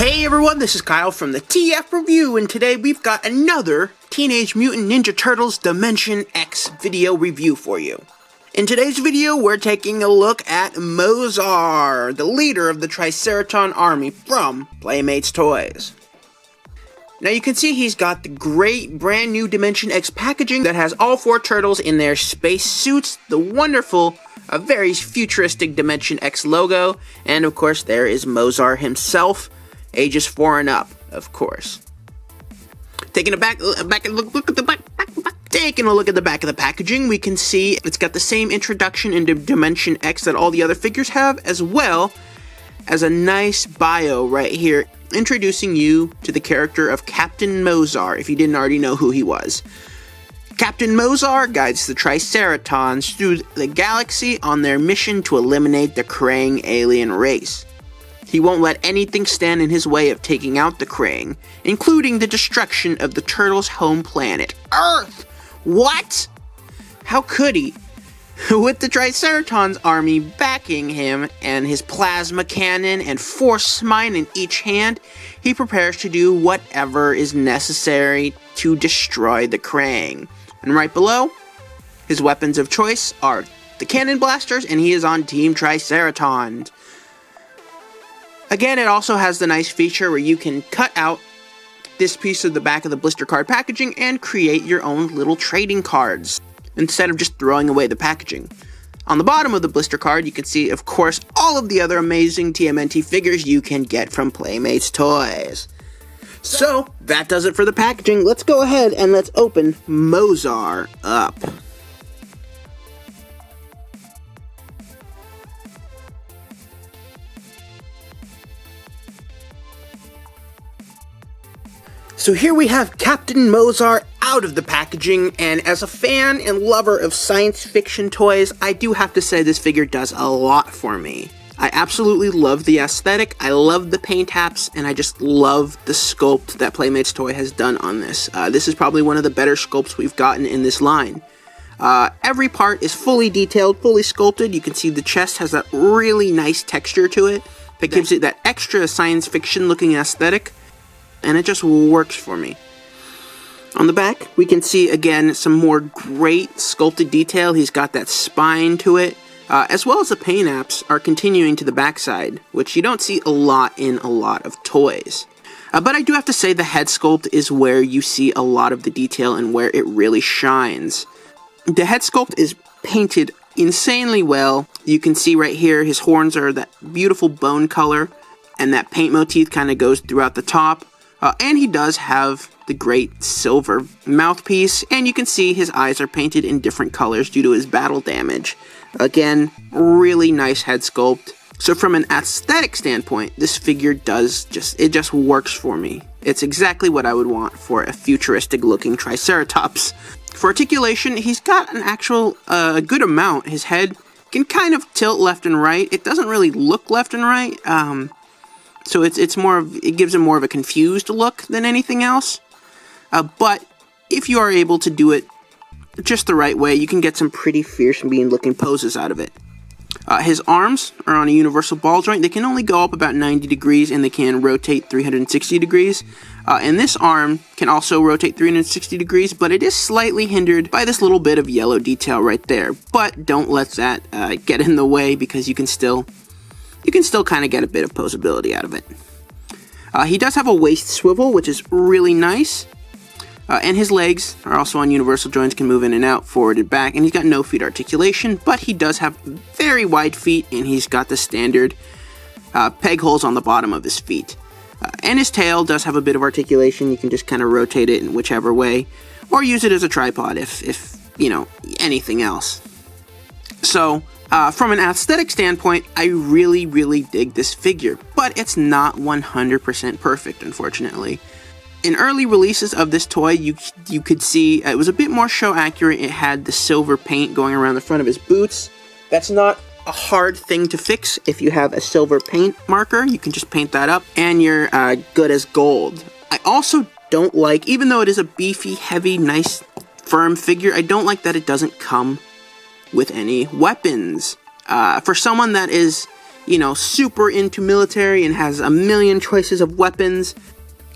Hey everyone, this is Kyle from the TF Review, and today we've got another Teenage Mutant Ninja Turtles Dimension X video review for you. In today's video, we're taking a look at Mozar, the leader of the Triceraton army from Playmates Toys. Now you can see he's got the great brand new Dimension X packaging that has all four turtles in their space suits, the wonderful, very futuristic Dimension X logo, and of course there is Mozar himself. Ages 4 and up, of course. Taking a look at the back of the packaging, we can see it's got the same introduction into Dimension X that all the other figures have, as well as a nice bio right here, introducing you to the character of Captain Mozar, if you didn't already know who he was. Captain Mozar guides the Triceratons through the galaxy on their mission to eliminate the Krang alien race. He won't let anything stand in his way of taking out the Krang, including the destruction of the Turtles' home planet, Earth! What? How could he? With the Triceratons army backing him and his plasma cannon and force mine in each hand, he prepares to do whatever is necessary to destroy the Krang. And right below, his weapons of choice are the cannon blasters, and he is on Team Triceratons. Again, it also has the nice feature where you can cut out this piece of the back of the blister card packaging and create your own little trading cards, instead of just throwing away the packaging. On the bottom of the blister card, you can see, of course, all of the other amazing TMNT figures you can get from Playmates Toys. So, that does it for the packaging. Let's go ahead and let's open Mozar up. So here we have Captain Mozar out of the packaging, and as a fan and lover of science fiction toys, I do have to say this figure does a lot for me. I absolutely love the aesthetic, I love the paint apps, and I just love the sculpt that Playmates Toy has done on this. This is probably one of the better sculpts we've gotten in this line. Every part is fully detailed, fully sculpted. You can see the chest has that really nice texture to it that gives it that extra science fiction looking aesthetic. And it just works for me. On the back, we can see, again, some more great sculpted detail. He's got that spine to it, as well as the paint apps are continuing to the backside, which you don't see a lot in a lot of toys. But I do have to say the head sculpt is where you see a lot of the detail and where it really shines. The head sculpt is painted insanely well. You can see right here, his horns are that beautiful bone color, and that paint motif kind of goes throughout the top. And he does have the great silver mouthpiece, and you can see his eyes are painted in different colors due to his battle damage. Again, really nice head sculpt. So from an aesthetic standpoint, this figure just works for me. It's exactly what I would want for a futuristic looking Triceratops. For articulation, he's got an actual good amount. His head can kind of tilt left and right. It doesn't really look left and right. So it gives him more of a confused look than anything else. But if you are able to do it just the right way, you can get some pretty fierce and mean looking poses out of it. His arms are on a universal ball joint. They can only go up about 90 degrees and they can rotate 360 degrees. And this arm can also rotate 360 degrees, but it is slightly hindered by this little bit of yellow detail right there. But don't let that get in the way, because you can still kind of get a bit of posability out of it. He does have a waist swivel, which is really nice. And his legs are also on universal joints, can move in and out, forward and back. And he's got no feet articulation, but he does have very wide feet, and he's got the standard peg holes on the bottom of his feet. And his tail does have a bit of articulation. You can just kind of rotate it in whichever way, or use it as a tripod if you know, anything else. So, from an aesthetic standpoint, I really, really dig this figure, but it's not 100% perfect, unfortunately. In early releases of this toy, you could see it was a bit more show accurate. It had the silver paint going around the front of his boots. That's not a hard thing to fix. If you have a silver paint marker, you can just paint that up, and you're good as gold. I also don't like, even though it is a beefy, heavy, nice, firm figure, I don't like that it doesn't come with any weapons. For someone that is you know, super into military and has a million choices of weapons.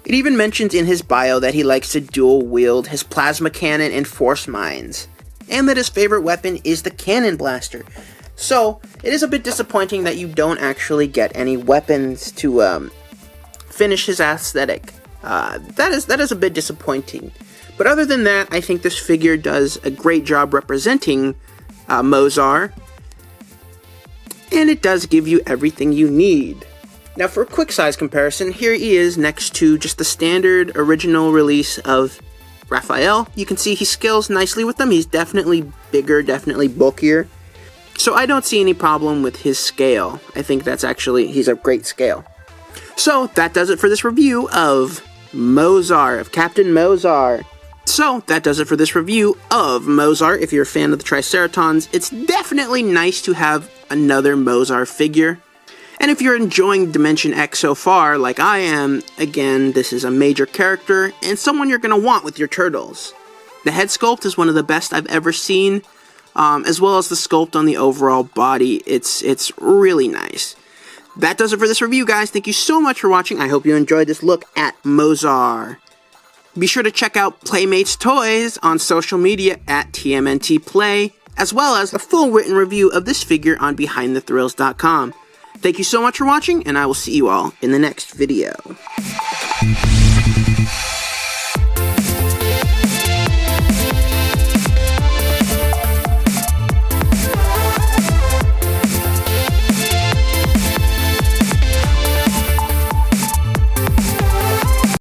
It even mentions in his bio that he likes to dual wield his plasma cannon and force mines, and that his favorite weapon is the cannon blaster. So, it is a bit disappointing that you don't actually get any weapons to finish his aesthetic. That is a bit disappointing. But other than that, I think this figure does a great job representing Mozar, and it does give you everything you need. Now for a quick size comparison, here he is next to just the standard original release of Raphael. You can see he scales nicely with them. He's definitely bigger, definitely bulkier. So I don't see any problem with his scale. I think he's a great scale. So that does it for this review of Mozar, of Captain Mozar. So, that does it for this review of Mozar. If you're a fan of the Triceratons, it's definitely nice to have another Mozar figure. And if you're enjoying Dimension X so far, like I am, again, this is a major character, and someone you're going to want with your turtles. The head sculpt is one of the best I've ever seen, as well as the sculpt on the overall body. It's really nice. That does it for this review, guys. Thank you so much for watching. I hope you enjoyed this look at Mozar. Be sure to check out Playmates Toys on social media at TMNT Play, as well as a full written review of this figure on BehindTheThrills.com. Thank you so much for watching, and I will see you all in the next video.